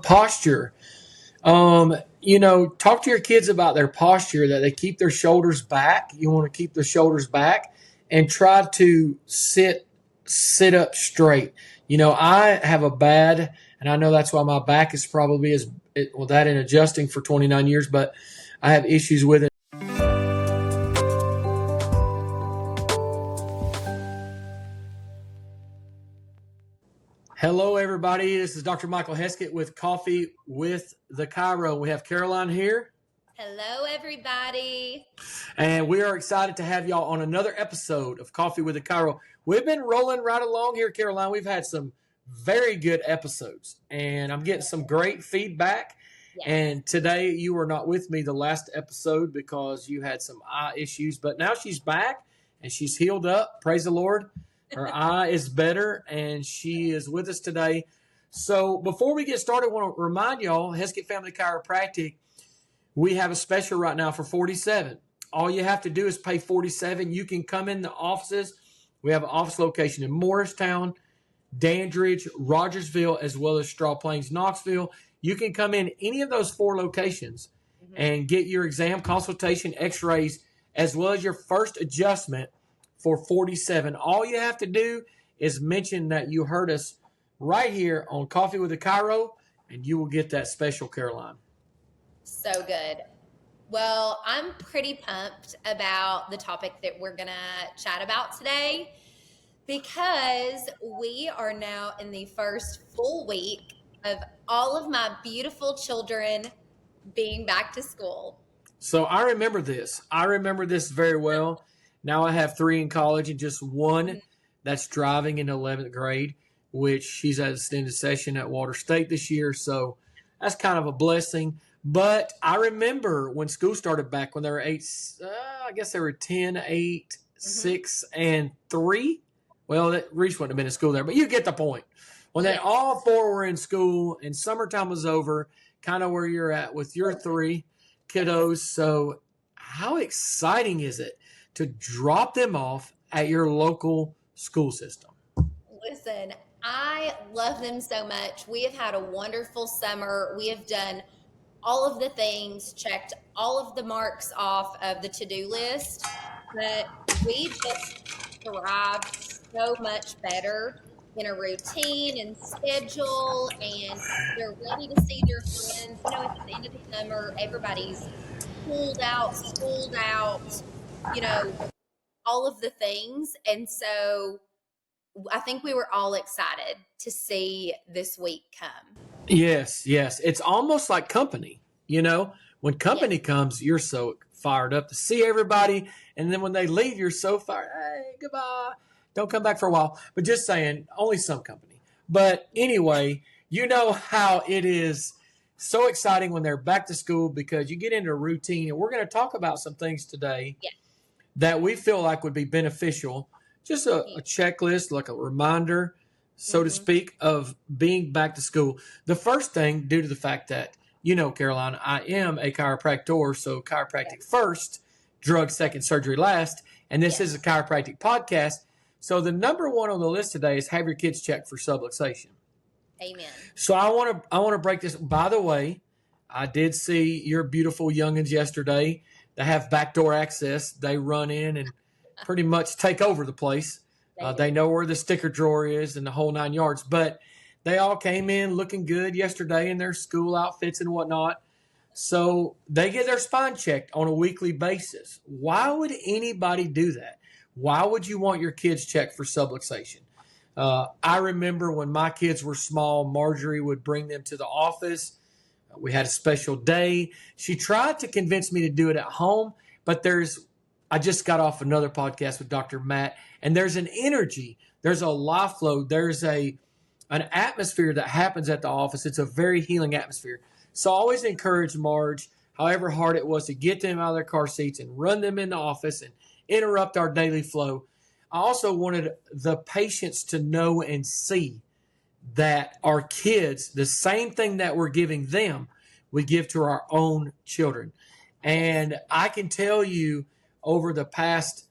posture. Talk to your kids about their posture, that they keep their shoulders back. You want to keep the shoulders back and try to sit up straight. I have a bad, and I know that's why my back is probably that in adjusting for 29 years, but I have issues with it. Hello, everybody. This is Dr. Michael Heskett with Coffee with the Chiro. We have Caroline here. Hello, everybody. And we are excited to have y'all on another episode of Coffee with the Chiro. We've been rolling right along here, Caroline. We've had some very good episodes, and I'm getting some great feedback. Yes. And today you were not with me the last episode because you had some eye issues, but now she's back and she's healed up. Praise the Lord. Her eye is better, and she is with us today. So before we get started, I want to remind y'all, Heskett Family Chiropractic, we have a special right now for $47. All you have to do is pay $47. You can come in the offices. We have an office location in Morristown, Dandridge, Rogersville, as well as Straw Plains, Knoxville. You can come in any of those 4 locations and get your exam, consultation, x-rays, as well as your first adjustment for $47. All you have to do is mention that you heard us right here on Coffee with the Chiro, and you will get that special, Caroline. So good. Well, I'm pretty pumped about the topic that we're going to chat about today because we are now in the first full week of all of my beautiful children being back to school. So I remember this. Very well. Now I have 3 in college and just 1 that's driving in 11th grade, which she's at extended session at Water State this year. So that's kind of a blessing. But I remember when school started back when they were 8, I guess they were 10, 8, 6, and 3. Well, Reese wouldn't have been in school there, but you get the point. When they all 4 were in school and summertime was over, kind of where you're at with your 3 kiddos. So how exciting is it to drop them off at your local school system? Listen, I love them so much. We have had a wonderful summer. We have done all of the things, checked all of the marks off of the to-do list, but we just thrived so much better in a routine and schedule, and they're ready to see their friends. At the end of the summer, everybody's schooled out, all of the things. And so I think we were all excited to see this week come. Yes. It's almost like company. When company comes, you're so fired up to see everybody. And then when they leave, you're so fired. Hey, goodbye. Don't come back for a while. But just saying, only some company. But anyway, you know how it is so exciting when they're back to school because you get into a routine. And we're going to talk about some things today that we feel like would be beneficial. Just a checklist, like a reminder, so to speak, of being back to school. The first thing, due to the fact that, Caroline, I am a chiropractor, so chiropractic first, drug second, surgery last, and this is a chiropractic podcast. So the number 1 on the list today is have your kids checked for subluxation. Amen. So I want to break this. By the way, I did see your beautiful youngins yesterday. They have backdoor access. They run in and pretty much take over the place. They know where the sticker drawer is and the whole 9 yards. But they all came in looking good yesterday in their school outfits and whatnot. So they get their spine checked on a weekly basis. Why would anybody do that? Why would you want your kids checked for subluxation? I remember when my kids were small, Marjorie would bring them to the office. We had a special day. She tried to convince me to do it at home, but I just got off another podcast with Dr. Matt, and there's an energy, there's a life flow, there's an atmosphere that happens at the office. It's a very healing atmosphere. So I always encourage Marge, however hard it was, to get them out of their car seats and run them in the office and interrupt our daily flow. I also wanted the patients to know and see that our kids, the same thing that we're giving them, we give to our own children. And I can tell you over the past,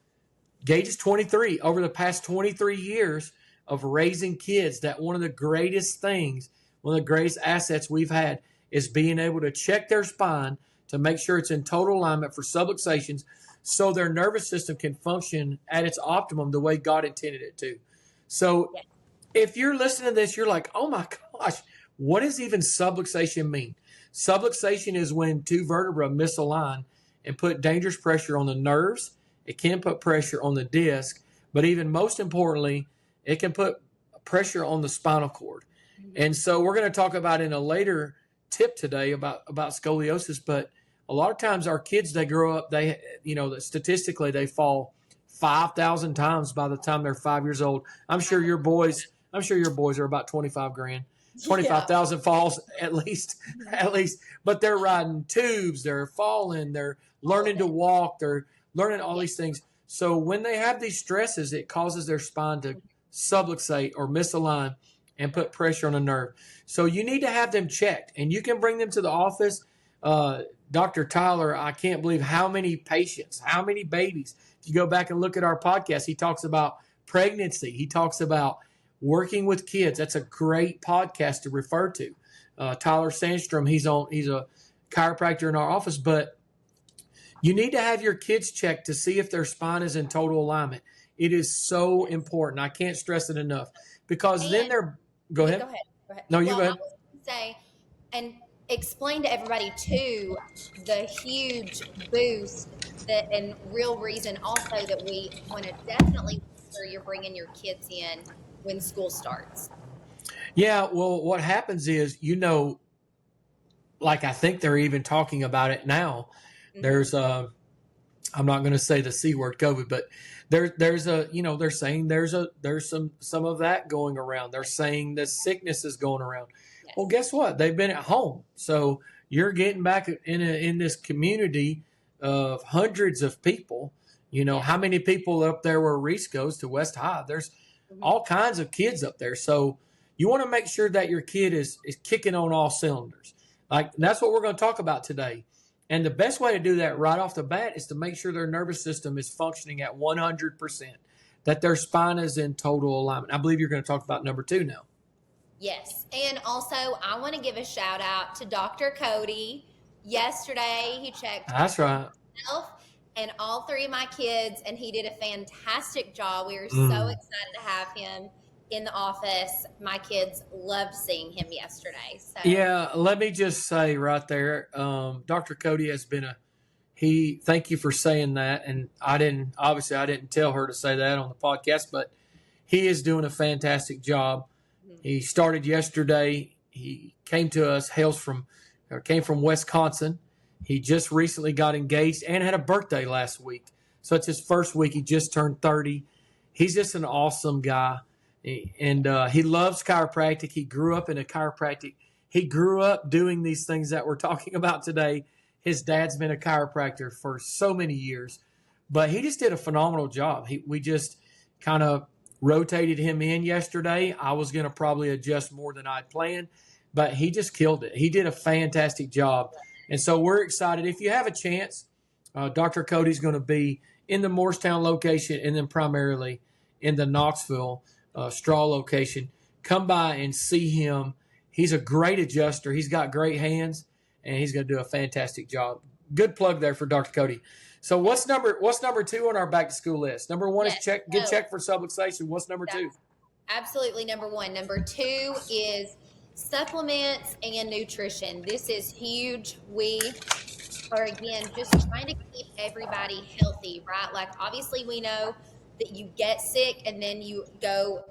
Gage is 23, over the past 23 years of raising kids, that one of the greatest things one of the greatest assets we've had is being able to check their spine to make sure it's in total alignment for subluxations so their nervous system can function at its optimum the way God intended it to. So if you're listening to this, you're like, oh my gosh, what does even subluxation mean? Subluxation is when two vertebrae misalign and put dangerous pressure on the nerves. It can put pressure on the disc, but even most importantly, it can put pressure on the spinal cord. And so we're going to talk about in a later tip today about scoliosis, but a lot of times our kids, they grow up, statistically they fall 5,000 times by the time they're 5 years old. I'm sure your boys are about 25 grand. 25,000 falls at least, but they're riding tubes, they're falling, they're learning to walk, they're learning all these things. So when they have these stresses, it causes their spine to subluxate or misalign and put pressure on a nerve. So you need to have them checked, and you can bring them to the office. Dr. Tyler, I can't believe how many patients, how many babies. If you go back and look at our podcast, he talks about pregnancy. He talks about working with kids. That's a great podcast to refer to. Tyler Sandstrom, he's a chiropractor in our office, but you need to have your kids checked to see if their spine is in total alignment. It is so important. I can't stress it enough because then they're, go ahead. Go ahead. No, you go ahead. I was going to say, and explain to everybody too, the huge boost that, and real reason also that we want to definitely make sure you're bringing your kids in when school starts. Yeah, well, what happens is, like I think they're even talking about it now. There's I'm not going to say the C word, COVID, but they're saying there's some of that going around. They're saying the sickness is going around. Yes. Well, guess what? They've been at home, so you're getting back in this community of hundreds of people. How many people up there where Reese goes to West High? There's all kinds of kids up there. So you want to make sure that your kid is kicking on all cylinders. Like that's what we're going to talk about today. And the best way to do that right off the bat is to make sure their nervous system is functioning at 100%, that their spine is in total alignment. I believe you're going to talk about number 2 now. Yes. And also I want to give a shout out to Dr. Cody. Yesterday he checked. That's right. Myself and all 3 of my kids, and he did a fantastic job. We were so excited to have him in the office. My kids loved seeing him yesterday. So. Yeah, let me just say right there, Dr. Cody has been thank you for saying that. And I didn't tell her to say that on the podcast, but he is doing a fantastic job. He started yesterday. He came to us, came from Wisconsin. He just recently got engaged and had a birthday last week. So it's his first week. He just turned 30. He's just an awesome guy. And he loves chiropractic. He grew up in a chiropractic. He grew up doing these things that we're talking about today. His dad's been a chiropractor for so many years. But he just did a phenomenal job. We just kind of rotated him in yesterday. I was going to probably adjust more than I'd planned. But he just killed it. He did a fantastic job. And so we're excited. If you have a chance, Dr. Cody's going to be in the Morristown location and then primarily in the Knoxville Straw location. Come by and see him. He's a great adjuster. He's got great hands, and he's going to do a fantastic job. Good plug there for Dr. Cody. So what's number 2 on our back to school list? Number 1 is get checked for subluxation. What's number 2? Absolutely number 1. Number 2 is supplements and nutrition. This is huge. We are, again, just trying to keep everybody healthy, right? Like, obviously we know that you get sick and then you go,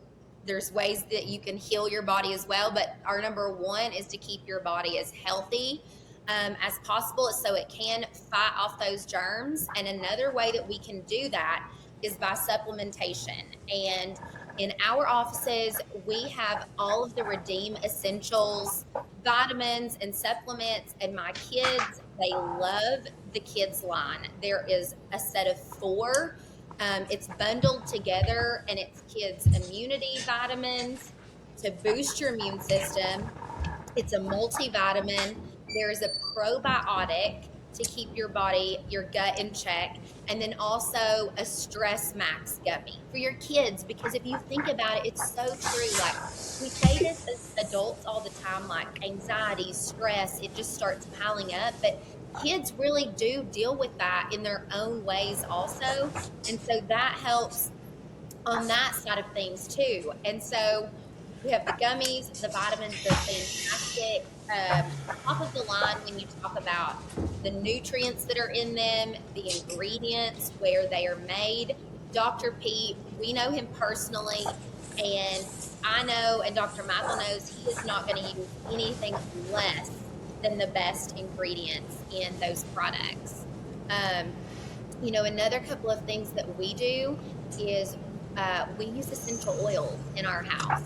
there's ways that you can heal your body as well. But our number 1 is to keep your body as healthy as possible so it can fight off those germs. And another way that we can do that is by supplementation. And in our offices, we have all of the Redeem Essentials, vitamins and supplements. And my kids, they love the kids line. There is a set of 4. It's bundled together, and it's kids' immunity vitamins to boost your immune system. It's a multivitamin. There's a probiotic to keep your body, your gut in check. And then also a stress max gummy for your kids, because if you think about it, it's so true. Like, we say this as adults all the time, like anxiety, stress, it just starts piling up. But kids really do deal with that in their own ways also. And so that helps on that side of things too. And so we have the gummies, the vitamins, they're fantastic. Top of the line when you talk about the nutrients that are in them, the ingredients, where they are made. Dr. Pete, we know him personally, and I know, and Dr. Michael knows, he is not going to use anything less than the best ingredients in those products. Another couple of things that we do is we use essential oils in our house.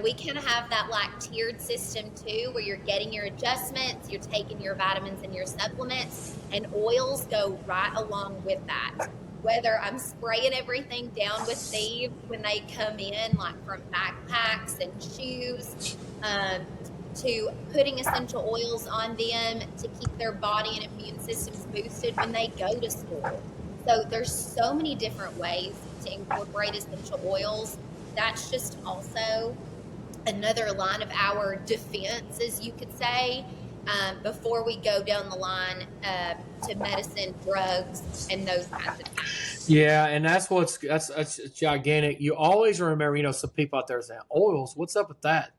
We kind of have that like tiered system too, where you're getting your adjustments, you're taking your vitamins and your supplements, and oils go right along with that. Whether I'm spraying everything down with thieves when they come in, like from backpacks and shoes, to putting essential oils on them to keep their body and immune systems boosted when they go to school. So there's so many different ways to incorporate essential oils. That's just also another line of our defense, as you could say, before we go down the line to medicine, drugs, and those kinds of things. Yeah, and that's gigantic. You always remember, some people out there saying, oils, what's up with that?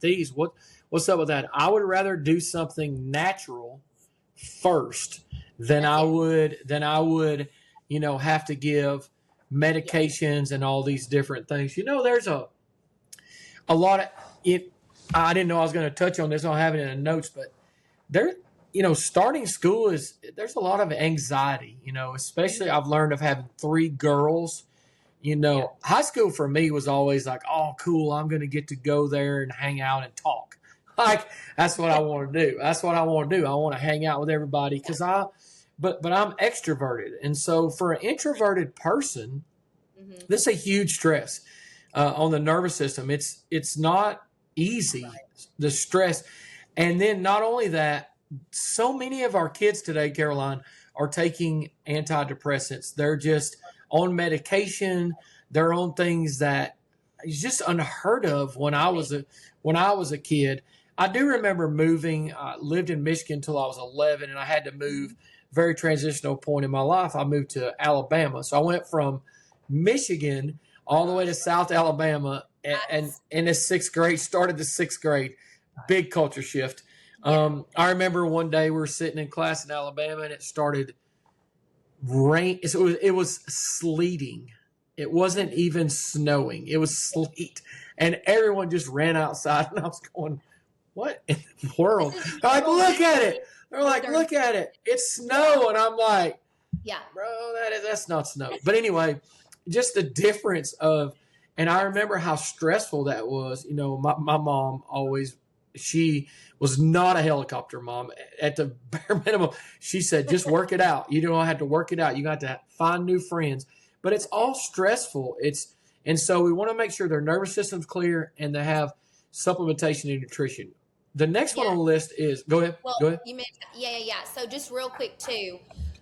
What's up with that? I would rather do something natural first than I would have to give medications and all these different things. There's a lot of it. I didn't know I was going to touch on this. I don't have it in the notes, but there, starting school there's a lot of anxiety, especially I've learned of having 3 girls. High school for me was always like, oh, cool, I'm going to get to go there and hang out and talk. Like, that's what I want to do. I want to hang out with everybody but I'm extroverted. And so for an introverted person, this is a huge stress on the nervous system. It's not easy, the stress. And then not only that, so many of our kids today, Caroline, are taking antidepressants. They're just on medication. They're on things that is just unheard of when I was a kid. I do remember moving. I lived in Michigan until I was 11, and I had to move. Very transitional point in my life. I moved to Alabama. So I went from Michigan all the way to South Alabama, and in the 6th grade, started the 6th grade. Big culture shift. I remember one day we were sitting in class in Alabama, and it started rain. It was sleeting. It wasn't even snowing. It was sleet. And everyone just ran outside, and I was going, what in the world? Like, look at it. They're like, look at it. It's snow. And I'm like, yeah, bro, that's not snow. But anyway, just the difference and I remember how stressful that was. My mom always, she was not a helicopter mom. At the bare minimum, she said, just work it out. You don't have to work it out. You got to find new friends. But it's all stressful. And so we want to make sure their nervous system's clear and they have supplementation and nutrition. The next one on the list is, go ahead. Well, go ahead. You mentioned, yeah. So just real quick too,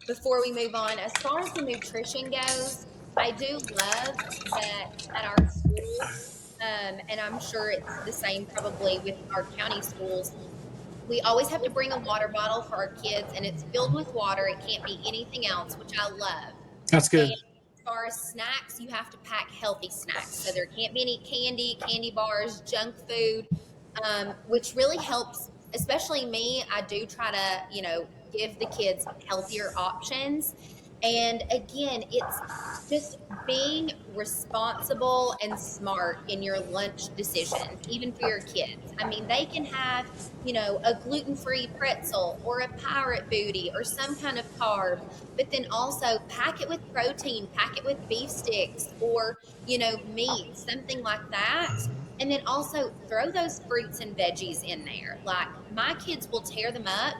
before we move on, as far as the nutrition goes, I do love that at our schools, and I'm sure it's the same probably with our county schools, we always have to bring a water bottle for our kids, and it's filled with water. It can't be anything else, which I love. That's good. And as far as snacks, you have to pack healthy snacks. So there can't be any candy bars, junk food, which really helps, especially me. I do try to, give the kids healthier options. And again, it's just being responsible and smart in your lunch decisions, even for your kids. I mean, they can have, a gluten-free pretzel or a pirate booty or some kind of carb, but then also pack it with protein, pack it with beef sticks or, meat, something like that. And then also throw those fruits and veggies in there. Like, my kids will tear them up.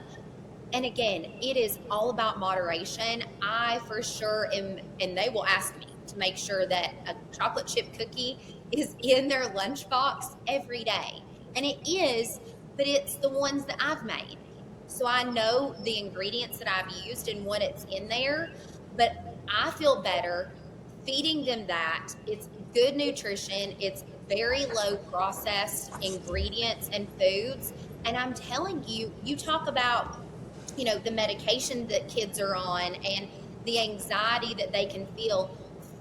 And again, it is all about moderation. I for sure am, and they will ask me to make sure that a chocolate chip cookie is in their lunchbox every day. And it is, but it's the ones that I've made. So I know the ingredients that I've used and what it's in there, but I feel better feeding them that. It's good nutrition. It's very low processed ingredients and foods. And I'm telling you, you talk about, the medication that kids are on and the anxiety that they can feel.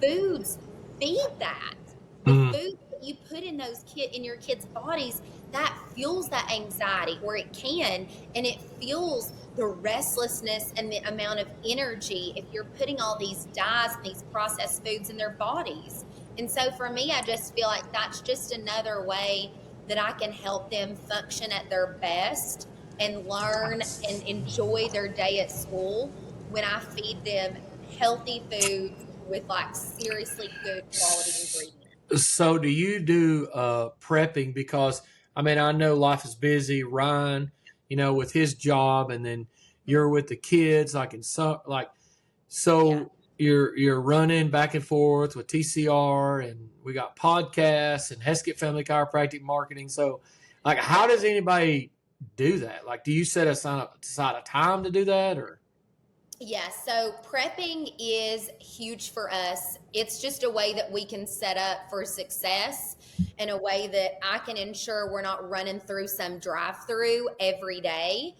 Foods feed that. The Mm. food that you put in in your kids' bodies, that fuels that anxiety, or it can, and it fuels the restlessness and the amount of energy if you're putting all these dyes and these processed foods in their bodies. And so for me, I just feel like that's just another way that I can help them function at their best and learn and enjoy their day at school when I feed them healthy foods with like seriously good quality ingredients. So do you do prepping? Because I mean, I know life is busy. Ryan, with his job, and then you're with the kids, so Yeah. you're running back and forth with TCR, and we got podcasts and Heskett Family Chiropractic Marketing. So, like, how does anybody do that? Like, do you set aside a time to do that, or? Yeah, so prepping is huge for us. It's just a way that we can set up for success, and a way that I can ensure we're not running through some drive-through every day.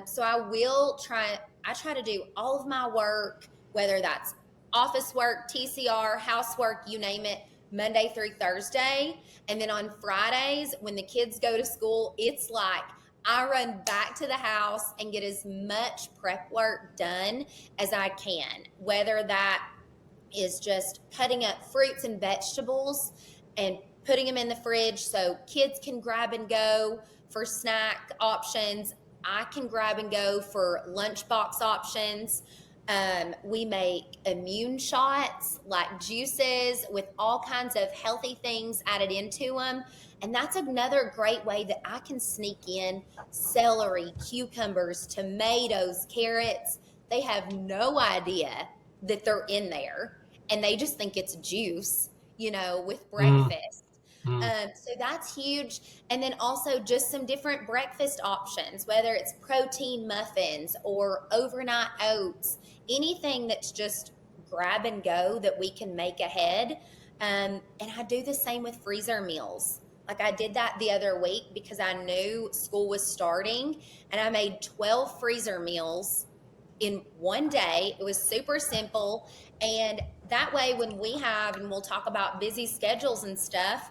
So I try to do all of my work, whether that's office work, TCR, housework, you name it, Monday through Thursday. And then on Fridays, when the kids go to school, it's like I run back to the house and get as much prep work done as I can, whether that is just cutting up fruits and vegetables and putting them in the fridge so kids can grab and go for snack options. I can grab and go for lunchbox options. We make immune shots, like juices with all kinds of healthy things added into them. And that's another great way that I can sneak in celery, cucumbers, tomatoes, carrots. They have no idea that they're in there, and they just think it's juice, with Mm, breakfast. mm. So that's huge. And then also just some different breakfast options, whether it's protein muffins or overnight oats, anything that's just grab and go that we can make ahead. And I do the same with freezer meals. Like I did that the other week because I knew school was starting, and I made 12 freezer meals in one day. It was super simple. And that way, when and we'll talk about busy schedules and stuff,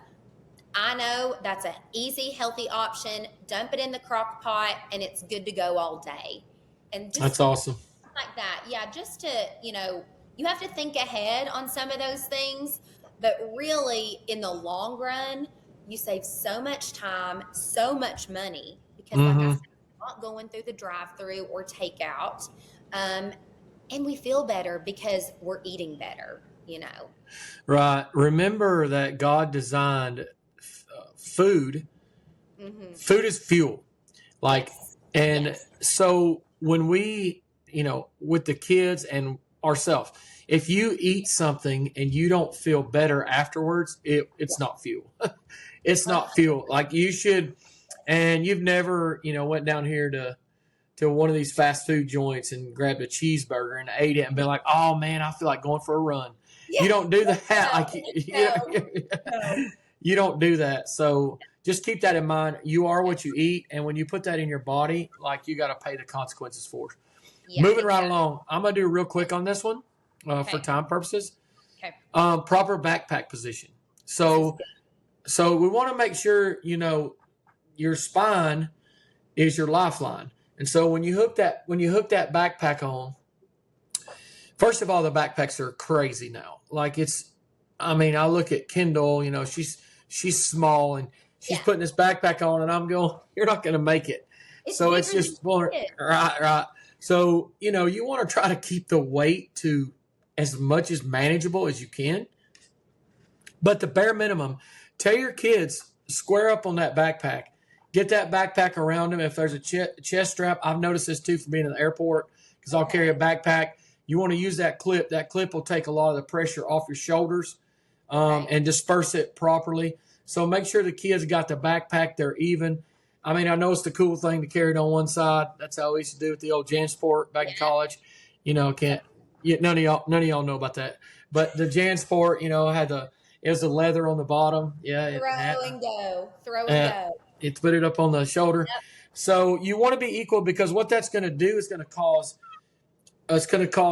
I know that's an easy, healthy option. Dump it in the crock pot and it's good to go all day. And just That's awesome. like that. Yeah, just to, you have to think ahead on some of those things, but really in the long run, you save so much time, so much money, because like I Hmm. said, we're not going through the drive-through or takeout. And we feel better because we're eating better. Right. Remember that God designed food. Hmm. Food is fuel. Like, Yes. and Yes. so when we, with the kids and ourselves, if you eat something and you don't feel better afterwards, it's not fuel. It's Uh, not fuel. Like you should, and you've never, went down here to one of these fast food joints and grabbed a cheeseburger and ate it and been like, oh man, I feel like going for a run. yeah. You don't do that. No, Like, no, no. you don't do that. So just keep that in mind. You are what you eat. And when you put that in your body, like you got to pay the consequences for it. Yeah, Moving right exactly. along. I'm going to do real quick on this one for Okay. time purposes. Okay. Proper backpack position. This is So, good. so we want to make sure, your spine is your lifeline. And so when you hook that backpack on, first of all, the backpacks are crazy now. Like I look at Kendall, she's small and she's Yeah. putting this backpack on and I'm going, you're not going to make it. It's So it's bigger than just more, it. right. So, you want to try to keep the weight to as much as manageable as you can. But the bare minimum, tell your kids, square up on that backpack. Get that backpack around them. If there's a chest strap, I've noticed this too from being in the airport because I'll carry a backpack. You want to use that clip. That clip will take a lot of the pressure off your shoulders Okay. and disperse it properly. So make sure the kids got the backpack. They're even. I mean, I know it's the cool thing to carry it on one side. That's how we used to do with the old JanSport back in college. Can't. None of y'all know about that. But the JanSport, it was the leather on the bottom. Yeah, Throw and go. Throw and go. It put it up on the shoulder. Yep. So you want to be equal, because what that's going to do is going to cause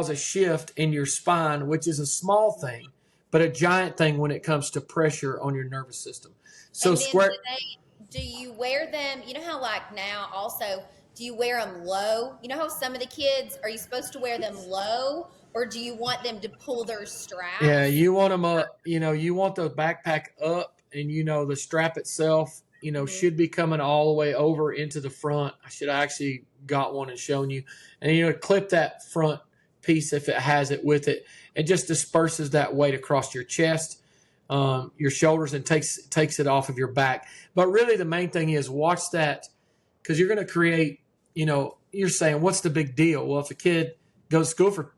a shift in your spine, which is a small thing, but a giant thing when it comes to pressure on your nervous system. So do you wear them? You know how like now also, do you wear them low? You know how some of the kids, are you supposed to wear them low, or do you want them to pull their straps? Yeah, you want them up. You want the backpack up, and the strap itself, should be coming all the way over into the front. I should have actually got one and shown you. And clip that front piece if it has it with it. It just disperses that weight across your chest, your shoulders, and takes it off of your back. But really the main thing is watch that, because you're going to create, you're saying, what's the big deal? Well, if a kid goes to school for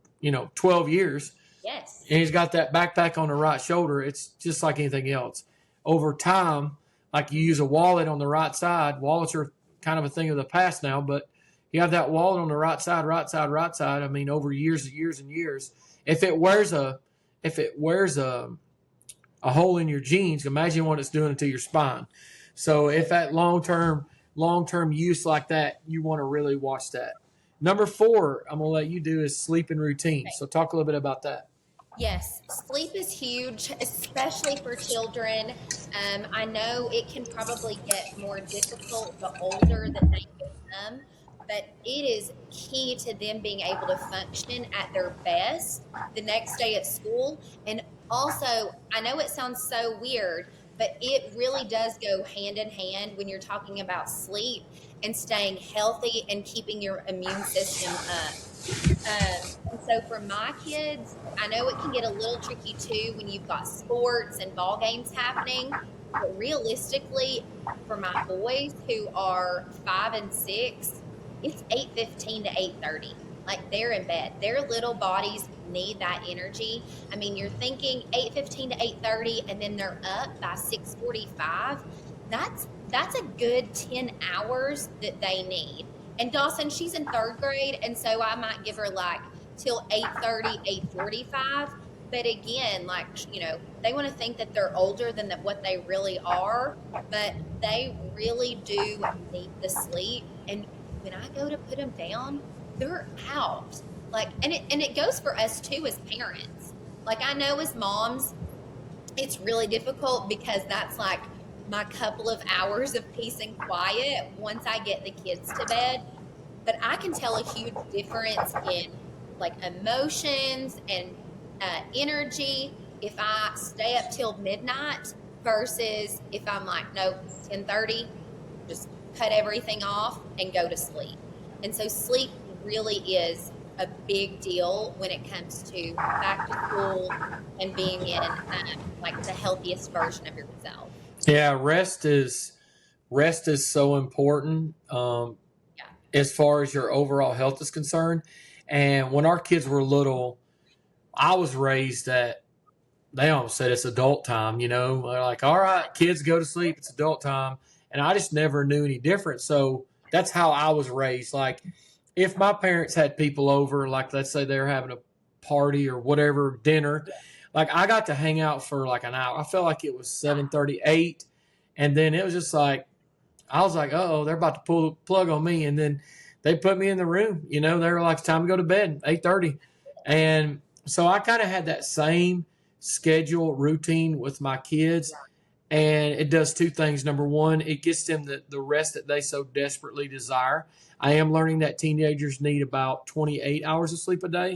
12 years, yes, and he's got that backpack on the right shoulder, it's just like anything else. Over time, like you use a wallet on the right side. Wallets are kind of a thing of the past now, but you have that wallet on the right side. I mean, over years and years and years, if it wears a hole in your jeans, imagine what it's doing to your spine. So if that long-term use like that, you want to really watch that. Number 4, I'm going to let you do is sleep and routine. So talk a little bit about that. Yes, sleep is huge, especially for children. I know it can probably get more difficult the older that they become, but it is key to them being able to function at their best the next day at school. And also, I know it sounds so weird, but it really does go hand in hand when you're talking about sleep and staying healthy and keeping your immune system up. And so for my kids, I know it can get a little tricky too when you've got sports and ball games happening. But realistically, for my boys who are 5 and 6, it's 8:15 to 8:30. Like they're in bed. Their little bodies need that energy. I mean, you're thinking 8:15 to 8:30, and then they're up by 6:45. That's a good 10 hours that they need. And Dawson, she's in 3rd grade, and so I might give her like till 8:30, 8:45. But again, like, they want to think that they're older than what they really are, but they really do need the sleep. And when I go to put them down, they're out. Like, and it goes for us too as parents. Like, I know as moms, it's really difficult because that's like my couple of hours of peace and quiet once I get the kids to bed. But I can tell a huge difference in like emotions and energy if I stay up till midnight versus if I'm like, no, 10:30, just cut everything off and go to sleep. And so sleep really is a big deal when it comes to back to school and being in like the healthiest version of yourself. Yeah, rest is so important as far as your overall health is concerned. And when our kids were little, I was raised that they almost said it's adult time, They're like, all right, kids go to sleep, it's adult time. And I just never knew any different. So that's how I was raised. Like, if my parents had people over, like let's say they're having a party or whatever, dinner, like I got to hang out for like an hour. I felt like it was 7:38, and then it was just like, I was like, uh-oh, they're about to pull the plug on me. And then they put me in the room, they were like, it's time to go to bed, 8:30. And so I kind of had that same schedule routine with my kids. And it does 2 things. Number 1, it gets them the rest that they so desperately desire. I am learning that teenagers need about 28 hours of sleep a day.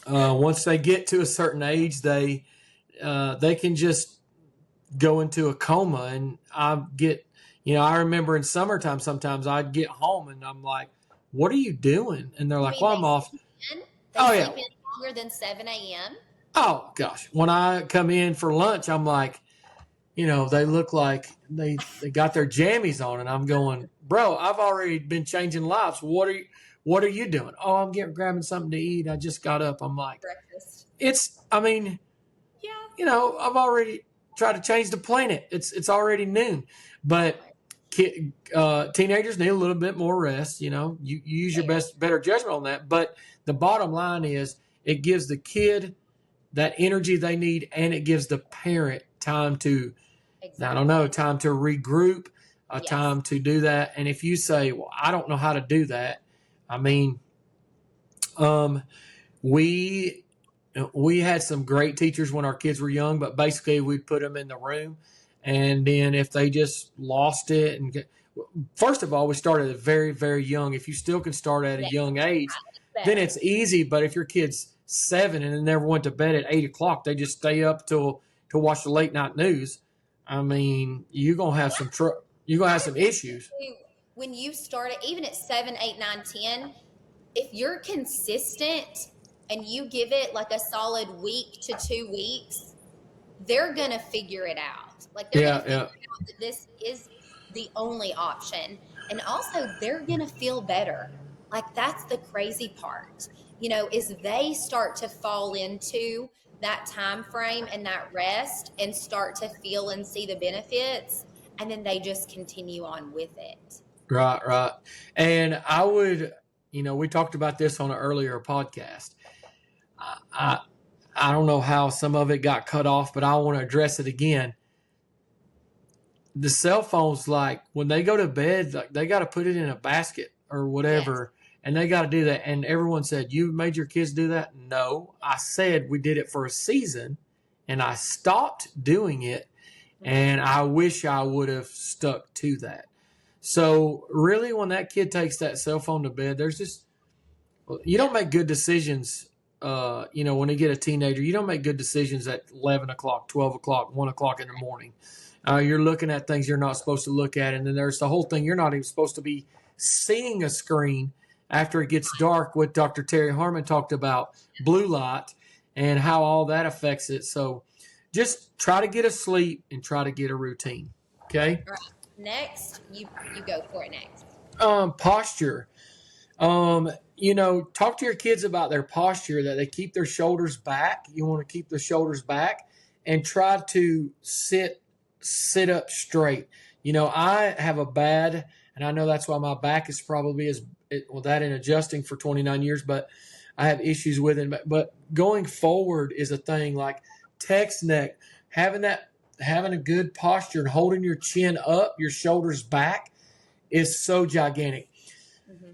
Once they get to a certain age, they can just go into a coma. And I get, I remember in summertime, sometimes I'd get home and I'm like, what are you doing? And they're like, well, I'm off. They sleep in longer than 7 a.m.? Oh, gosh. When I come in for lunch, I'm like, they look like they got their jammies on, and I'm going, bro, I've already been changing lives. What are you doing? Oh, I'm grabbing something to eat. I just got up. I'm like, breakfast. I've already tried to change the planet. It's already noon. But teenagers need a little bit more rest. You use your better judgment on that. But the bottom line is it gives the kid that energy they need, and it gives the parent time to, I don't know, time to regroup, time to do that. And if you say, well, I don't know how to do that, I mean, we had some great teachers when our kids were young, but basically we'd put them in the room, and then if they just lost it, and first of all, we started very, very young. If you still can start at a young age, then it's easy. But if your kid's 7 and then never went to bed at 8 o'clock, they just stay up to watch the late night news. I mean, you're gonna have some issues. When you start it, even at 7, 8, 9, 10, if you're consistent and you give it like a solid week to 2 weeks, they're going to figure it out. Like they're going to figure out that this is the only option. And also they're going to feel better. Like that's the crazy part, is they start to fall into that time frame and that rest and start to feel and see the benefits. And then they just continue on with it. Right. And I would, we talked about this on an earlier podcast. I don't know how some of it got cut off, but I want to address it again. The cell phones, like when they go to bed, like they got to put it in a basket or whatever, and they got to do that. And everyone said, you made your kids do that? No, I said we did it for a season, and I stopped doing it, and I wish I would have stuck to that. So really, when that kid takes that cell phone to bed, you don't make good decisions. When you get a teenager, you don't make good decisions at 11 o'clock, 12 o'clock, 1 o'clock in the morning. You're looking at things you're not supposed to look at. And then there's the whole thing. You're not even supposed to be seeing a screen after it gets dark. What Dr. Terry Harmon talked about, blue light, and how all that affects it. So just try to get a sleep and try to get a routine. Okay. All right. Next, you go for it next. Posture. Talk to your kids about their posture, that they keep their shoulders back. You want to keep the shoulders back and try to sit up straight. I have a bad, and I know that's why my back is probably that in adjusting for 29 years, but I have issues with it. But going forward is a thing, like text neck, having a good posture and holding your chin up, your shoulders back is so gigantic. Mm-hmm.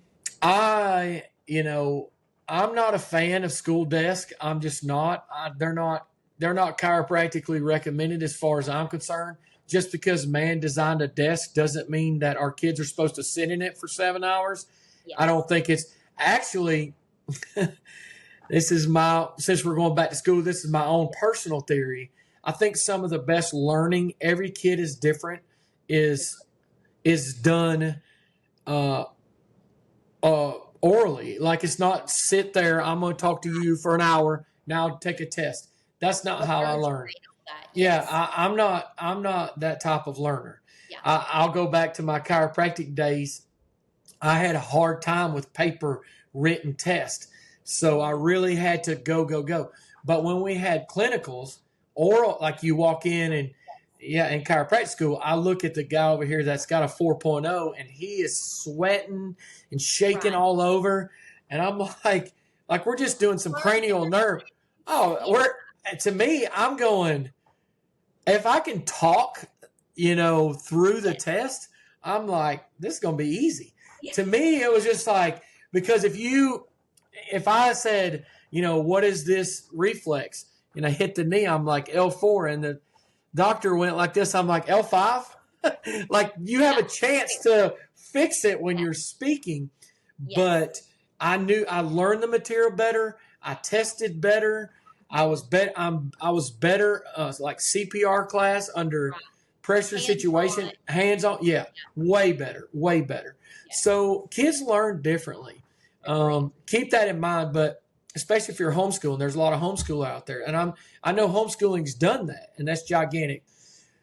I'm not a fan of school desk. I'm just not. They're not chiropractically recommended as far as I'm concerned. Just because man designed a desk doesn't mean that our kids are supposed to sit in it for 7 hours. Yes. I don't think it's actually, since we're going back to school, this is my own personal theory. I think some of the best learning, every kid is different, is done orally. Like it's not sit there, I'm going to talk to you for an hour, now take a test. That's not how I learn. Yes. Yeah, I'm not that type of learner. Yeah. I'll go back to my chiropractic days. I had a hard time with paper written tests. So I really had to go. But when we had clinicals, oral, like you walk in and in chiropractic school, I look at the guy over here that's got a 4.0 and he is sweating and shaking all over. And I'm like we're just doing some cranial nerve. To me, I'm going, if I can talk, through the test, I'm like, this is going to be easy. Yeah. To me, it was just like, because if I said, what is this reflex? And I hit the knee, I'm like L4, and the doctor went like this, I'm like L5. Like you have a chance to fix it when you're speaking. Yes. But I learned the material better. I tested better. I was better, like CPR class under pressure situation, hands on. Yeah, way better. Yeah. So kids learn differently. Keep that in mind, but especially if you're homeschooling, there's a lot of homeschool out there. And I know homeschooling's done that, and that's gigantic.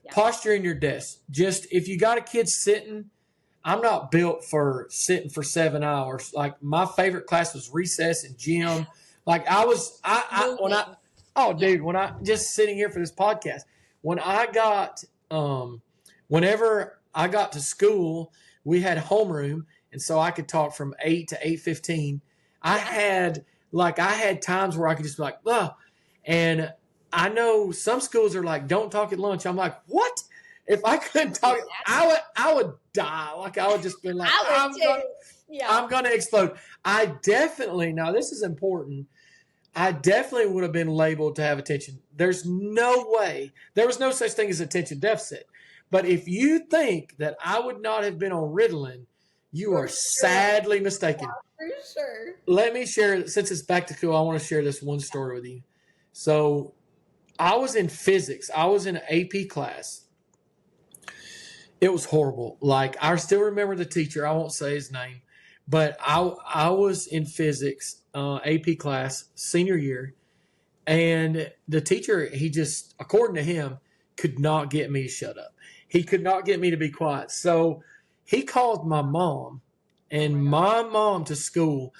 Yeah. Posture in your desk. Just if you got a kid sitting, I'm not built for sitting for 7 hours. Like my favorite class was recess and gym. Like when I just sitting here for this podcast, when I got, whenever I got to school, we had homeroom, and so I could talk from 8 to 8:15. I had times where I could just be like, ugh. And I know some schools are like, don't talk at lunch. I'm like, what? If I couldn't talk, I would die. Like I would just be like, I'm gonna explode. I definitely, now this is important. I definitely would have been labeled to have attention. There's no way. There was no such thing as attention deficit. But if you think that I would not have been on Ritalin, you are sadly mistaken. For sure. Let me share, since it's back to school, I want to share this one story with you. So I was in physics. I was in an AP class. It was horrible. Like, I still remember the teacher. I won't say his name. But I was in physics, AP class, senior year. And the teacher, he just, according to him, could not get me to shut up. He could not get me to be quiet. So he called my mom and my mom to school.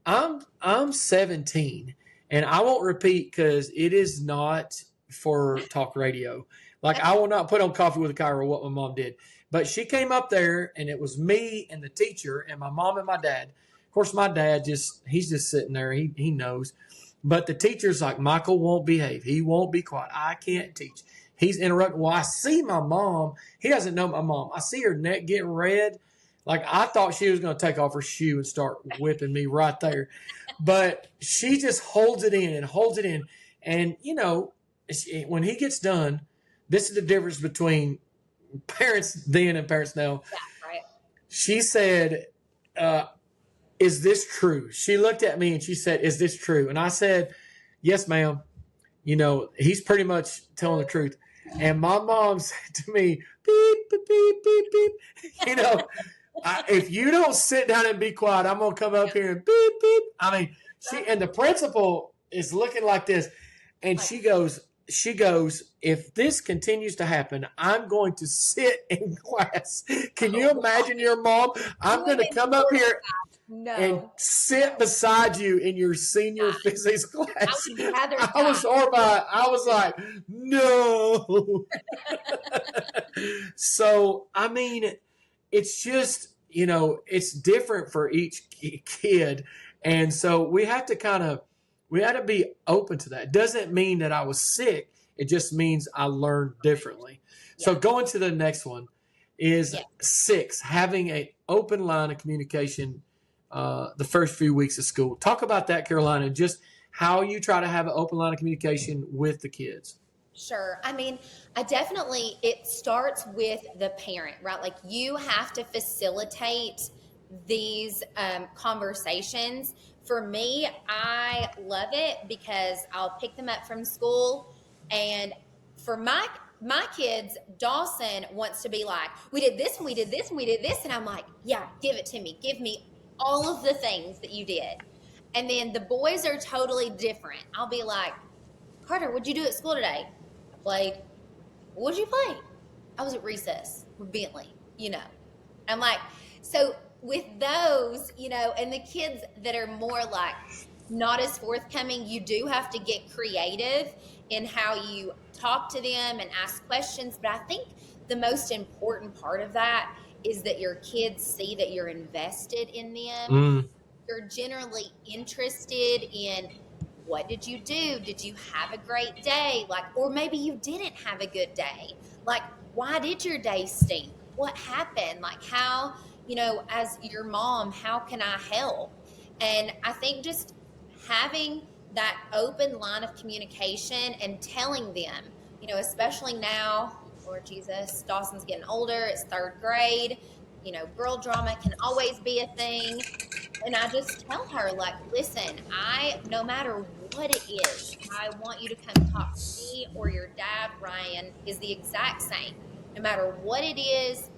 I'm 17, and I won't repeat because it is not for talk radio. Like, I will not put on Coffee with a Chiro what my mom did. But she came up there, and it was me and the teacher and my mom and my dad. Of course, my dad he's just sitting there. He knows. But the teacher's like, Michael won't behave. He won't be quiet. I can't teach. He's interrupting. Well, I see my mom. He doesn't know my mom. I see her neck getting red. Like, I thought she was going to take off her shoe and start whipping me right there. But she just holds it in and holds it in. And, you know, when he gets done, this is the difference between parents then and parents now. Yeah, right. She said, is this true? She looked at me and she said, is this true? And I said, yes, ma'am. You know, he's pretty much telling the truth. And my mom said to me, beep, beep, beep, beep, beep. You know, if you don't sit down and be quiet, I'm going to come up here and beep, beep. I mean, and the principal is looking like this. And she goes, if this continues to happen, I'm going to sit in class. Can you imagine your mom? I'm going to come up here and sit beside you in your senior physics class. I was horrified. I was like, no. So, I mean, it's just, you know, it's different for each kid. And so we have to be open to that. It doesn't mean that I was sick. It just means I learned differently. Yeah. So going to the next one is 6, having an open line of communication the first few weeks of school. Talk about that, Caroline, and just how you try to have an open line of communication with the kids. Sure. I mean, it starts with the parent, right? Like, you have to facilitate these conversations. For me, I love it because I'll pick them up from school, and for my kids, Dawson wants to be like, we did this and we did this and we did this, and I'm like, yeah, give it to me. Give me all of the things that you did. And then the boys are totally different. I'll be like, Carter, what'd you do at school today? I played. What'd you play? I was at recess with Bentley, you know. I'm like, so with those, you know, and the kids that are more like not as forthcoming, you do have to get creative in how you talk to them and ask questions. But I think the most important part of that is that your kids see that you're invested in them. You're generally interested in, what did you do? Did you have a great day? Like, or maybe you didn't have a good day. Like, why did your day stink? What happened? Like, how, you know, as your mom, how can I help? And I think just having that open line of communication and telling them, you know, especially now, Lord Jesus, Dawson's getting older, it's 3rd grade, you know, girl drama can always be a thing. And I just tell her, like, listen, no matter what it is, I want you to come talk to me, or your dad, Ryan, is the exact same. No matter what it is,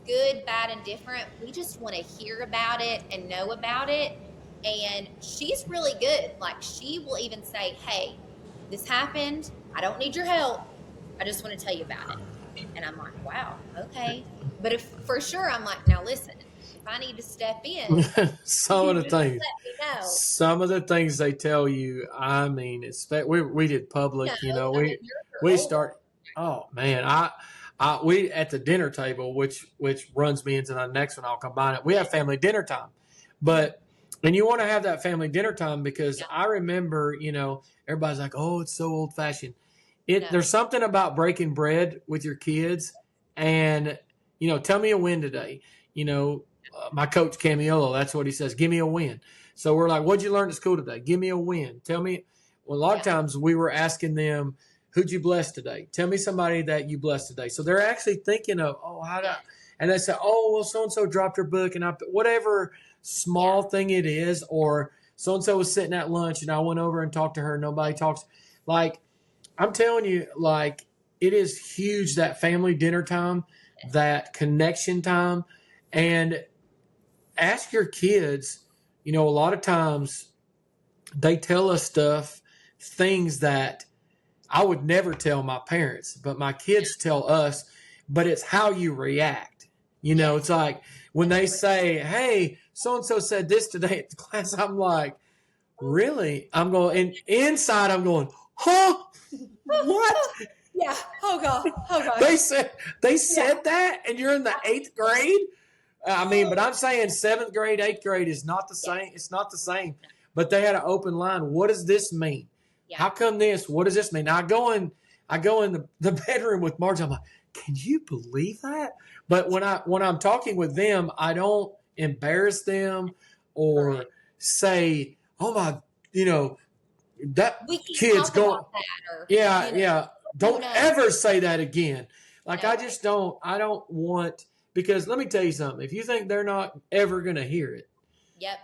good, bad, and different, we just want to hear about it and know about it. And she's really good. Like, she will even say, hey, this happened. I don't need your help. I just want to tell you about it. And I'm like, wow, okay. But if for sure, I'm like, now listen, if I need to step in, some of the things, let me know. Some of the things they tell you, I mean, we did public, you know, we start, oh man, we at the dinner table, which runs me into the next one. I'll combine it. We have family dinner time, and you want to have that family dinner time because I remember, everybody's like, "Oh, it's so old fashioned." There's something about breaking bread with your kids, and tell me a win today. My coach Camiolo, that's what he says. Give me a win. So we're like, "What'd you learn at school today? Give me a win. Tell me." Well, a lot of times we were asking them, "Who'd you bless today? Tell me somebody that you blessed today." So they're actually thinking of, and they say, "Oh, well, so and so dropped her book," and whatever small thing it is, or so and so was sitting at lunch and I went over and talked to her. Nobody talks. Like, I'm telling you, like, it is huge, that family dinner time, that connection time. And ask your kids, a lot of times they tell us things that I would never tell my parents, but my kids tell us, but it's how you react. It's like when they say, "Hey, so-and-so said this today at the class," I'm like, "Really?" I'm going, and inside I'm going, "Huh? What?" Yeah. Oh God. They said that, and you're in the 8th grade. But I'm saying 7th grade, 8th grade is not the same. It's not the same. But they had an open line. What does this mean? Yeah. How come this? What does this mean? Now, I go in the bedroom with Marge. I'm like, "Can you believe that?" But when I'm talking with them, I don't embarrass them or say, "Oh my, that kid's going." Don't ever say that again. Like, I just don't. I don't want, because let me tell you something. If you think they're not ever going to hear it,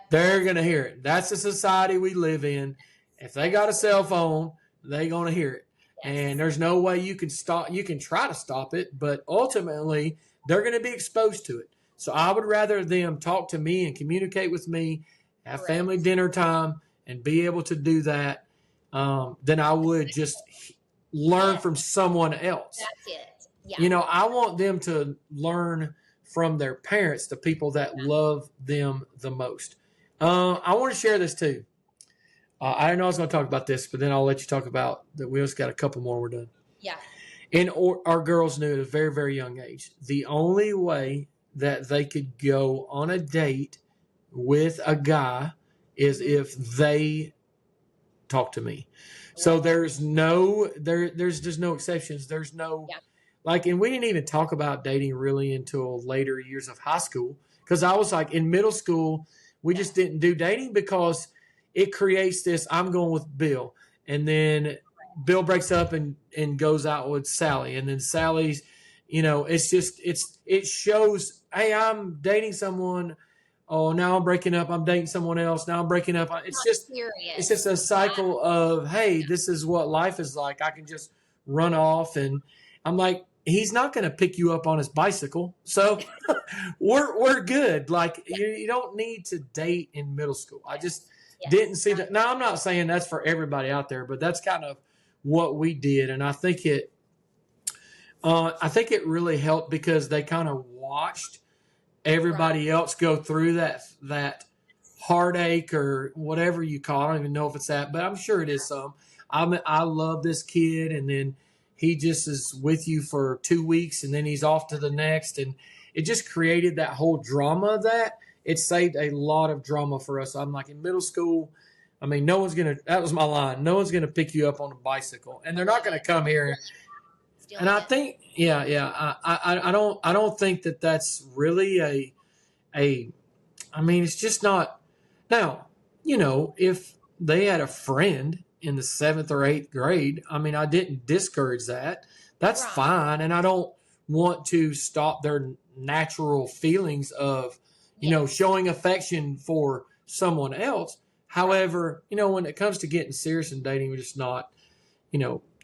they're going to hear it. That's the society we live in. If they got a cell phone, they're going to hear it. And there's no way you can stop. You can try to stop it, but ultimately they're going to be exposed to it. So I would rather them talk to me and communicate with me, have family dinner time, and be able to do that than I would just learn from someone else. That's it. Yeah. I want them to learn from their parents, the people that love them the most. I want to share this too. I didn't know I was going to talk about this, but then I'll let you talk about that. We just got a couple more. We're done. Yeah. And our girls knew at a very, very young age, the only way that they could go on a date with a guy is if they talk to me. So there's just no exceptions. There's no and we didn't even talk about dating really until later years of high school, because I was like, in middle school we just didn't do dating because it creates this, I'm going with Bill, and then Bill breaks up and goes out with Sally, and then Sally's, it shows, hey, I'm dating someone. Oh, now I'm breaking up. I'm dating someone else. Now I'm breaking up. It's just a cycle of, hey, this is what life is like. I can just run off. And I'm like, he's not going to pick you up on his bicycle. So we're good. Like, you don't need to date in middle school. I just didn't see that. Now, I'm not saying that's for everybody out there, but that's kind of what we did. And I think it really helped because they kind of watched everybody else go through that heartache or whatever you call it. I don't even know if it's that, but I'm sure it is some. I love this kid, and then he just is with you for 2 weeks, and then he's off to the next, and it just created that whole drama. That it saved a lot of drama for us. I'm like, in middle school, no one's gonna. That was my line. No one's gonna pick you up on a bicycle, and they're not gonna come here. And I think, I don't think that that's really it's just not. Now, if they had a friend in the 7th or 8th grade, I didn't discourage that. That's fine. And I don't want to stop their natural feelings of, showing affection for someone else. However, when it comes to getting serious and dating, we're just not,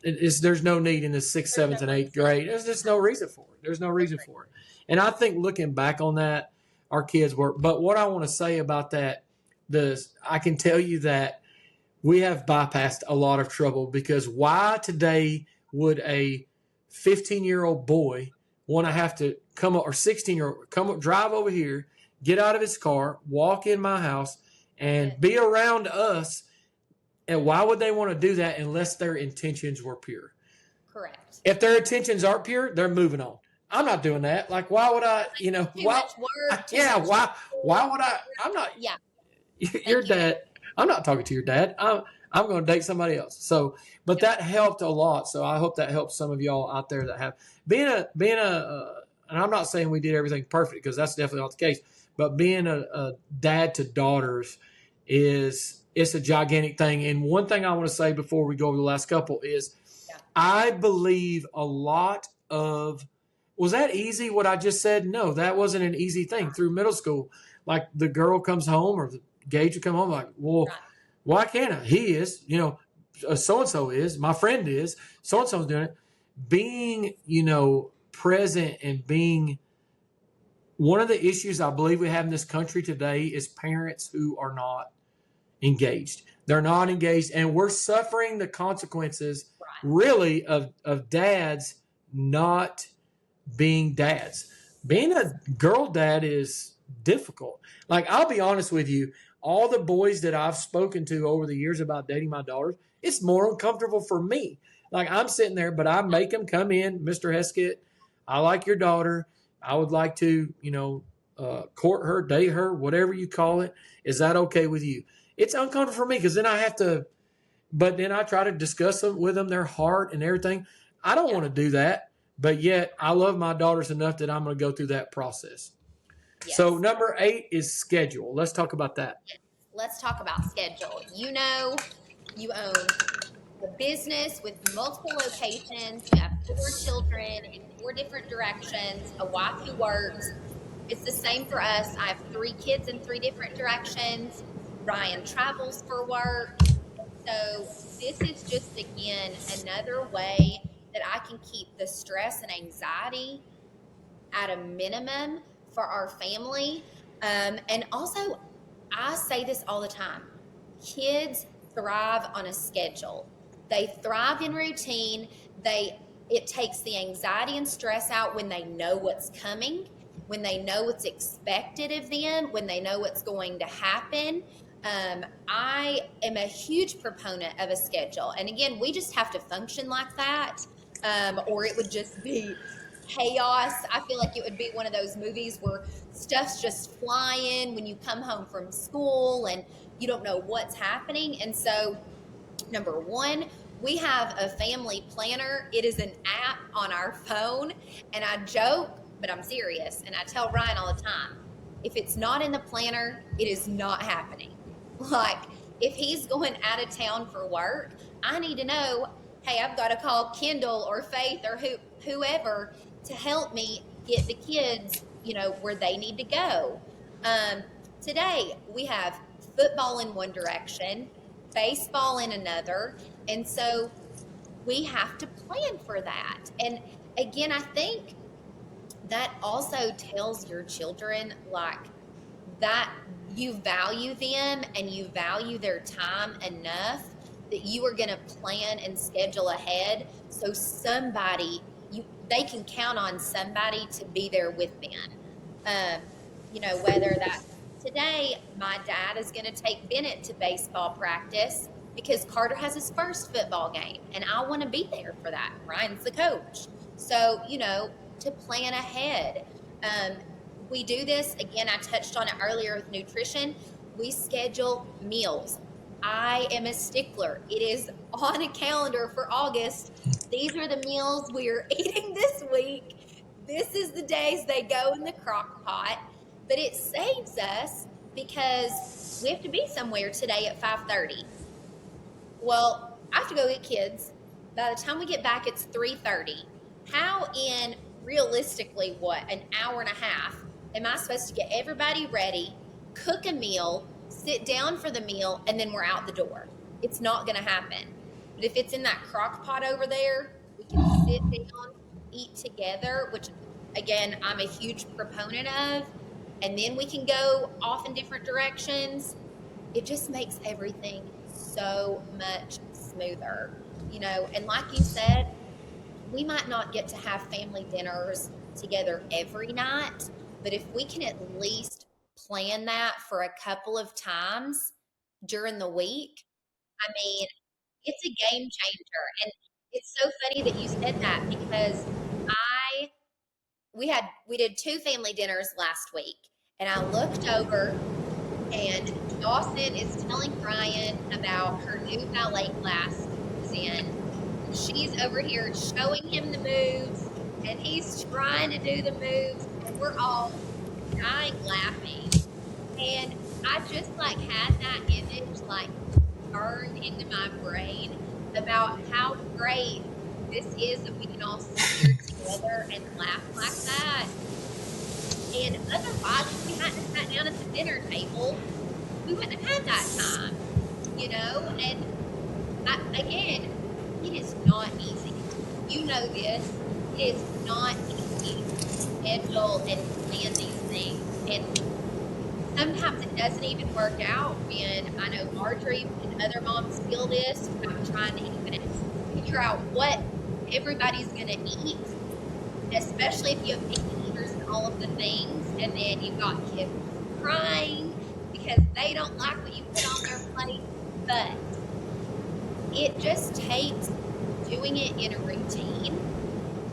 there's no need in the 6th, 7th, and 8th grade. There's just no reason for it. There's no reason for it. And I think looking back on that, our kids were. But what I want to say about that, I can tell you that we have bypassed a lot of trouble, because why today would a 15-year-old boy want to have to come up, or 16-year-old come up, drive over here, get out of his car, walk in my house, and be around us? And why would they want to do that unless their intentions were pure? Correct. If their intentions aren't pure, they're moving on. I'm not doing that. Like, why would I, Too much work. Why would I? I'm not, Yeah. your dad. I'm not talking to your dad. I'm going to date somebody else. So, but that helped a lot. So I hope that helps some of y'all out there that have being a and I'm not saying we did everything perfect because that's definitely not the case. But being a dad to daughters it's a gigantic thing. And one thing I want to say before we go over the last couple is, I believe a lot of, was that easy what I just said? No, that wasn't an easy thing through middle school. Like the girl comes home or the Gage would come home like, well, why can't I? He is, so-and-so is, my friend is, so-and-so's doing it. Being, present and being, one of the issues I believe we have in this country today is parents who are not engaged. They're not engaged, and we're suffering the consequences really of dads not being dads. Being a girl dad is difficult. Like, I'll be honest with you, all the boys that I've spoken to over the years about dating my daughters, it's more uncomfortable for me. Like, I'm sitting there, but I make them come in, Mr. Heskett, I like your daughter. I would like to, court her, date her, whatever you call it. Is that okay with you? It's uncomfortable for me because then I have to, but then I try to discuss them with them, their heart and everything. I don't want to do that, but yet I love my daughters enough that I'm going to go through that process. Yes. So number 8 is schedule. Let's talk about that. Let's talk about schedule. You own a business with multiple locations. You have 4 children in 4 different directions, a wife who works. It's the same for us. I have 3 kids in 3 different directions. Ryan travels for work. So this is just, again, another way that I can keep the stress and anxiety at a minimum for our family. And also, I say this all the time. Kids thrive on a schedule. They thrive in routine. It takes the anxiety and stress out when they know what's coming, when they know what's expected of them, when they know what's going to happen. I am a huge proponent of a schedule. And again, we just have to function like that, or it would just be chaos. I feel like it would be one of those movies where stuff's just flying when you come home from school and you don't know what's happening. And so, number 1, we have a family planner. It is an app on our phone, and I joke, but I'm serious. And I tell Ryan all the time, if it's not in the planner, it is not happening. Like, if he's going out of town for work, I need to know, hey, I've got to call Kendall or Faith or whoever to help me get the kids, where they need to go. Today, we have football in one direction, baseball in another, and so we have to plan for that. And again, I think that also tells your children, like, that you value them and you value their time enough that you are going to plan and schedule ahead so they can count on somebody to be there with them. Whether that's today, my dad is going to take Bennett to baseball practice because Carter has his first football game, and I want to be there for that. Ryan's the coach. So, to plan ahead. We do this, again, I touched on it earlier with nutrition. We schedule meals. I am a stickler. It is on a calendar for August. These are the meals we are eating this week. This is the days they go in the crock pot. But it saves us because we have to be somewhere today at 5:30. Well, I have to go get kids. By the time we get back, it's 3:30. How in realistically, an hour and a half, am I supposed to get everybody ready, cook a meal, sit down for the meal, and then we're out the door? It's not going to happen. But if it's in that crock pot over there, we can sit down, eat together, which, again, I'm a huge proponent of, and then we can go off in different directions. It just makes everything so much smoother, and like you said, we might not get to have family dinners together every night, but if we can at least plan that for a couple of times during the week, I mean, it's a game changer. And It's so funny that you said that because I we did 2 family dinners last week, and I looked over and Dawson is telling Ryan about her new ballet class he's in. She's over here showing him the moves, and he's trying to do the moves, and we're all dying laughing. And I just like had that image like burned into my brain about how great this is that we can all sit here together and laugh like that. And otherwise, if we hadn't sat down at the dinner table, we wouldn't have had that time, you know? And again, it is not easy. You know this. It is not easy to schedule and plan these things. And sometimes it doesn't even work out. And I know Marjorie and other moms feel this. I'm trying to even figure out what everybody's going to eat, especially if you have picky eaters and all of the things. And then you've got kids crying because they don't like what you put on their plate. But it just takes doing it in a routine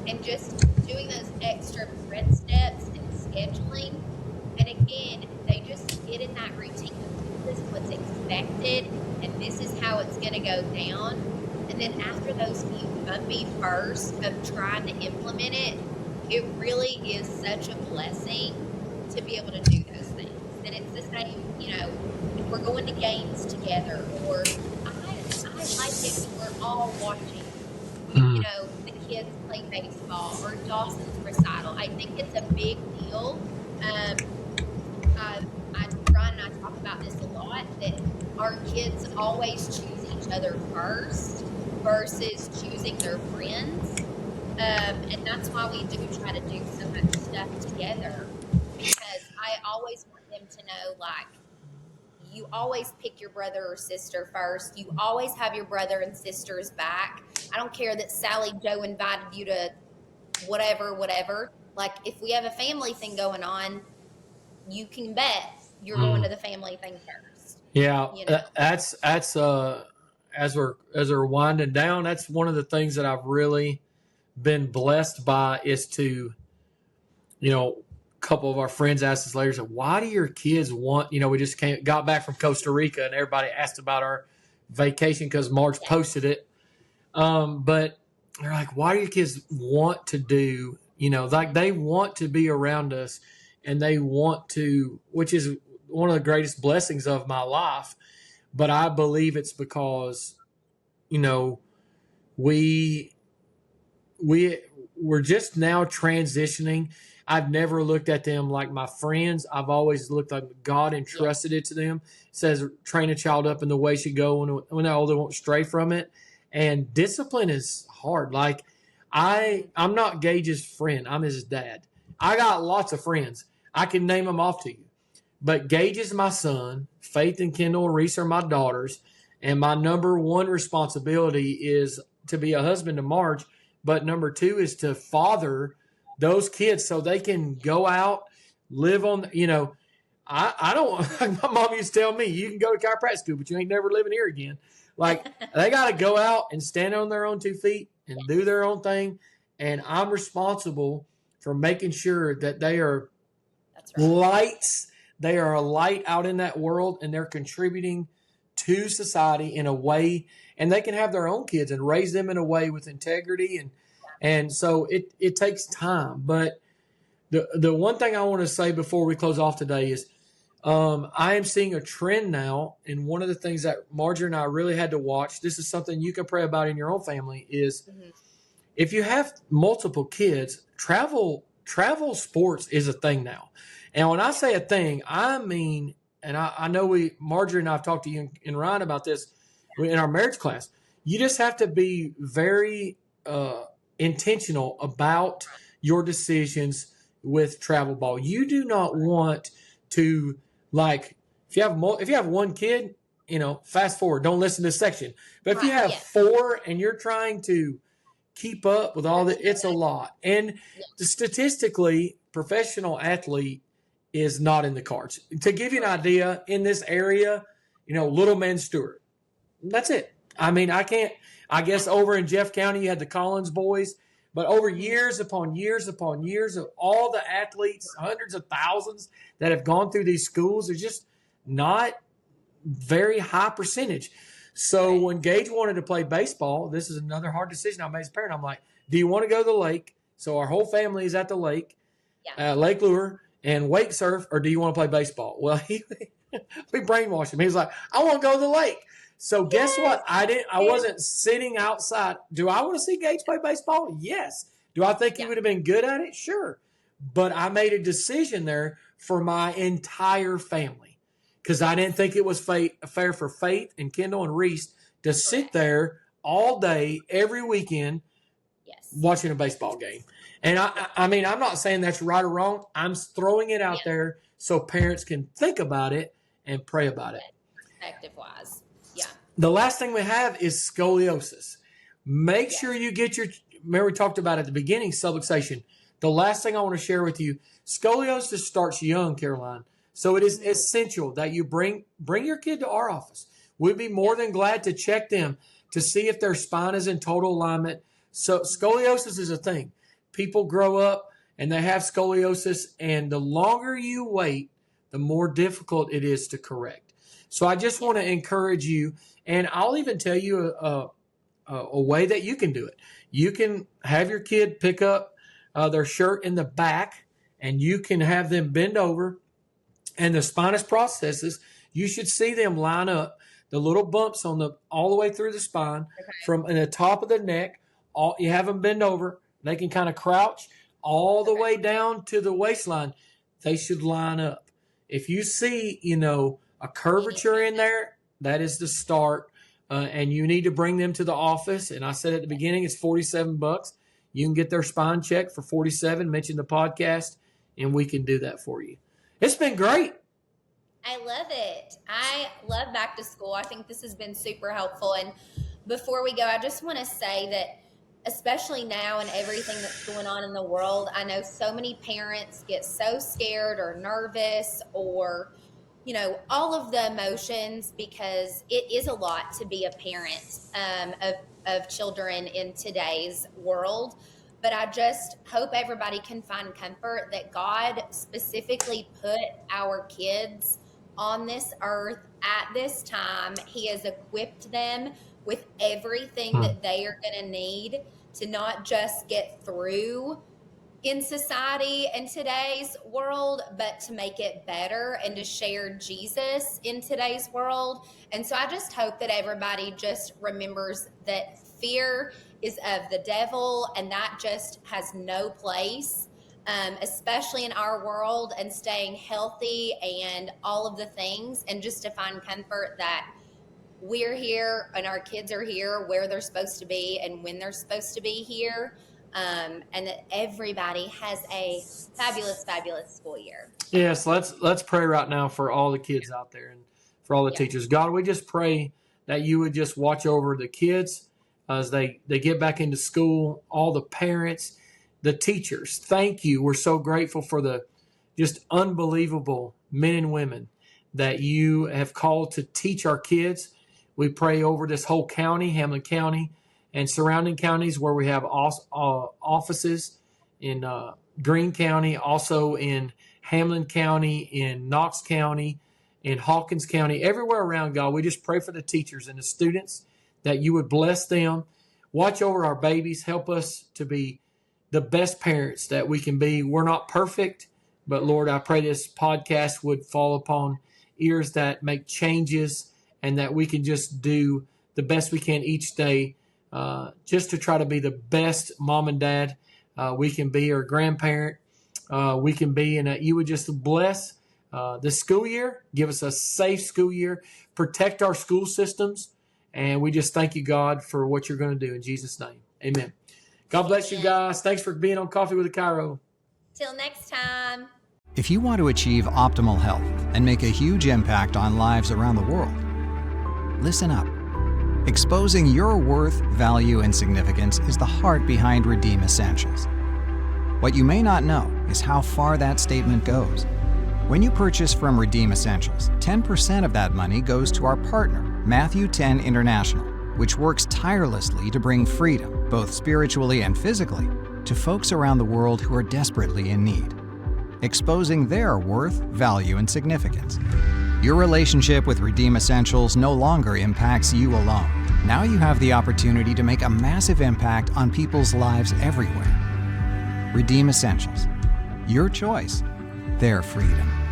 and just doing those extra bread steps and scheduling. And again, they just get in that routine of this is what's expected and this is how it's going to go down. And then after those few bumpy firsts of trying to implement it, it really is such a blessing to be able to do those things. And it's the same, you know, if we're going to games together, or I like it when we're all watching, you know, the kids play baseball or Dawson's recital. I think it's a big deal. Ryan and I talk about this a lot, that our kids always choose each other first versus choosing their friends. And that's why we do try to do so much stuff together, because I always want them to know, like, you always pick your brother or sister first. You always have your brother and sister's back. I don't care that Sally Joe invited you to whatever. Like, if we have a family thing going on, you can bet you're going to the family thing first. Yeah, You know? that's as we're winding down, that's one of the things that I've really been blessed by is to, you know, a couple of our friends asked us later, said, why do your kids want, you know, we just got back from Costa Rica and everybody asked about our vacation because Marge posted it. But they're like, why do your kids want to do, you know, like they want to be around us and they want to, which is one of the greatest blessings of my life. But I believe it's because, you know, we we're just now transitioning. I've never looked at them like my friends. I've always looked like God entrusted it to them. It says train a child up in the way she go when they're older, won't stray from it. And discipline is hard. Like I'm not Gage's friend. I'm his dad. I got lots of friends. I can name them off to you. But Gage is my son. Faith and Kendall and Reese are my daughters. And my number one responsibility is to be a husband to Marge. But number two is to father those kids so they can go out, live on, you know, I don't, my mom used to tell me, you can go to chiropractic school, but you ain't never living here again. Like, they got to go out and stand on their own 2 feet and do their own thing. And I'm responsible for making sure that they are lights. They are a light out in that world and they're contributing to society in a way, and they can have their own kids and raise them in a way with integrity. And so it takes time. But the one thing I want to say before we close off today is I am seeing a trend now. And one of the things that Marjorie and I really had to watch, this is something you can pray about in your own family, is if you have multiple kids, travel sports is a thing now. And when I say a thing, I mean, and I know Marjorie and I have talked to you and Ryan about this in our marriage class. You just have to be very intentional about your decisions with travel ball. You do not want to, like, if you have one kid, you know, fast forward, don't listen to this section. But if you have 4 and you're trying to keep up with all that, it's a lot. And statistically, professional athlete is not in the cards. To give you an idea, in this area, you know, Little Man Stewart. That's it. I mean, I I guess over in Jeff County, you had the Collins boys. But over years upon years upon years of all the athletes, hundreds of thousands that have gone through these schools, there's just not very high percentage. So when Gage wanted to play baseball, this is another hard decision I made as a parent. I'm like, do you want to go to the lake? So our whole family is at the lake, Lake Lure, and wake surf, or do you want to play baseball? Well, we brainwashed him. He was like, I want to go to the lake. So guess what? I wasn't sitting outside. Do I want to see Gage play baseball? Yes. Do I think he would have been good at it? Sure. But I made a decision there for my entire family because I didn't think it was fair for Faith and Kendall and Reese to sit there all day, every weekend, watching a baseball game. And I mean, I'm not saying that's right or wrong. I'm throwing it out there so parents can think about it and pray about it. Perspective-wise. Yeah. The last thing we have is scoliosis. Make sure you get remember we talked about at the beginning, subluxation. The last thing I want to share with you, scoliosis starts young, Caroline. So it is essential that you bring your kid to our office. We'd be more than glad to check them to see if their spine is in total alignment. So scoliosis is a thing. People grow up and they have scoliosis, and the longer you wait, the more difficult it is to correct. So I just want to encourage you, and I'll even tell you a way that you can do it. You can have your kid pick up their shirt in the back, and you can have them bend over, and the spinous processes, you should see them line up. The little bumps all the way through the spine, from in the top of the neck. You have them bend over. They can kind of crouch all the way down to the waistline. They should line up. If you see, a curvature in there, that is the start. And you need to bring them to the office. And I said at the beginning, it's $47. You can get their spine checked for $47. Mention the podcast, and we can do that for you. It's been great. I love it. I love back to school. I think this has been super helpful. And before we go, I just want to say that, especially now and everything that's going on in the world, I know so many parents get so scared or nervous or, all of the emotions, because it is a lot to be a parent of children in today's world. But I just hope everybody can find comfort that God specifically put our kids on this earth at this time. He has equipped them with everything that they are going to need to not just get through in society and today's world, but to make it better and to share Jesus in today's world. And so I just hope that everybody just remembers that fear is of the devil, and that just has no place, especially in our world, and staying healthy and all of the things, and just to find comfort that we're here and our kids are here where they're supposed to be and when they're supposed to be here, and that everybody has a fabulous, fabulous school year. Yes, let's pray right now for all the kids out there and for all the teachers. God, we just pray that you would just watch over the kids as they get back into school, all the parents, the teachers. Thank you. We're so grateful for the just unbelievable men and women that you have called to teach our kids. We pray over this whole county, Hamlin County, and surrounding counties where we have offices in Greene County, also in Hamlin County, in Knox County, in Hawkins County, everywhere around, God. We just pray for the teachers and the students that you would bless them. Watch over our babies. Help us to be the best parents that we can be. We're not perfect, but Lord, I pray this podcast would fall upon ears that make changes, and that we can just do the best we can each day, just to try to be the best mom and dad we can be, or grandparent we can be, and that you would just bless the school year, give us a safe school year, protect our school systems, and we just thank you, God, for what you're going to do in Jesus' name. Amen. God bless you guys. Thanks for being on Coffee with a Chiro. Till next time. If you want to achieve optimal health and make a huge impact on lives around the world, listen up. Exposing your worth, value, and significance is the heart behind Redeem Essentials. What you may not know is how far that statement goes. When you purchase from Redeem Essentials, 10% of that money goes to our partner, Matthew 10 International, which works tirelessly to bring freedom, both spiritually and physically, to folks around the world who are desperately in need, exposing their worth, value, and significance. Your relationship with Redeem Essentials no longer impacts you alone. Now you have the opportunity to make a massive impact on people's lives everywhere. Redeem Essentials. Your choice, their freedom.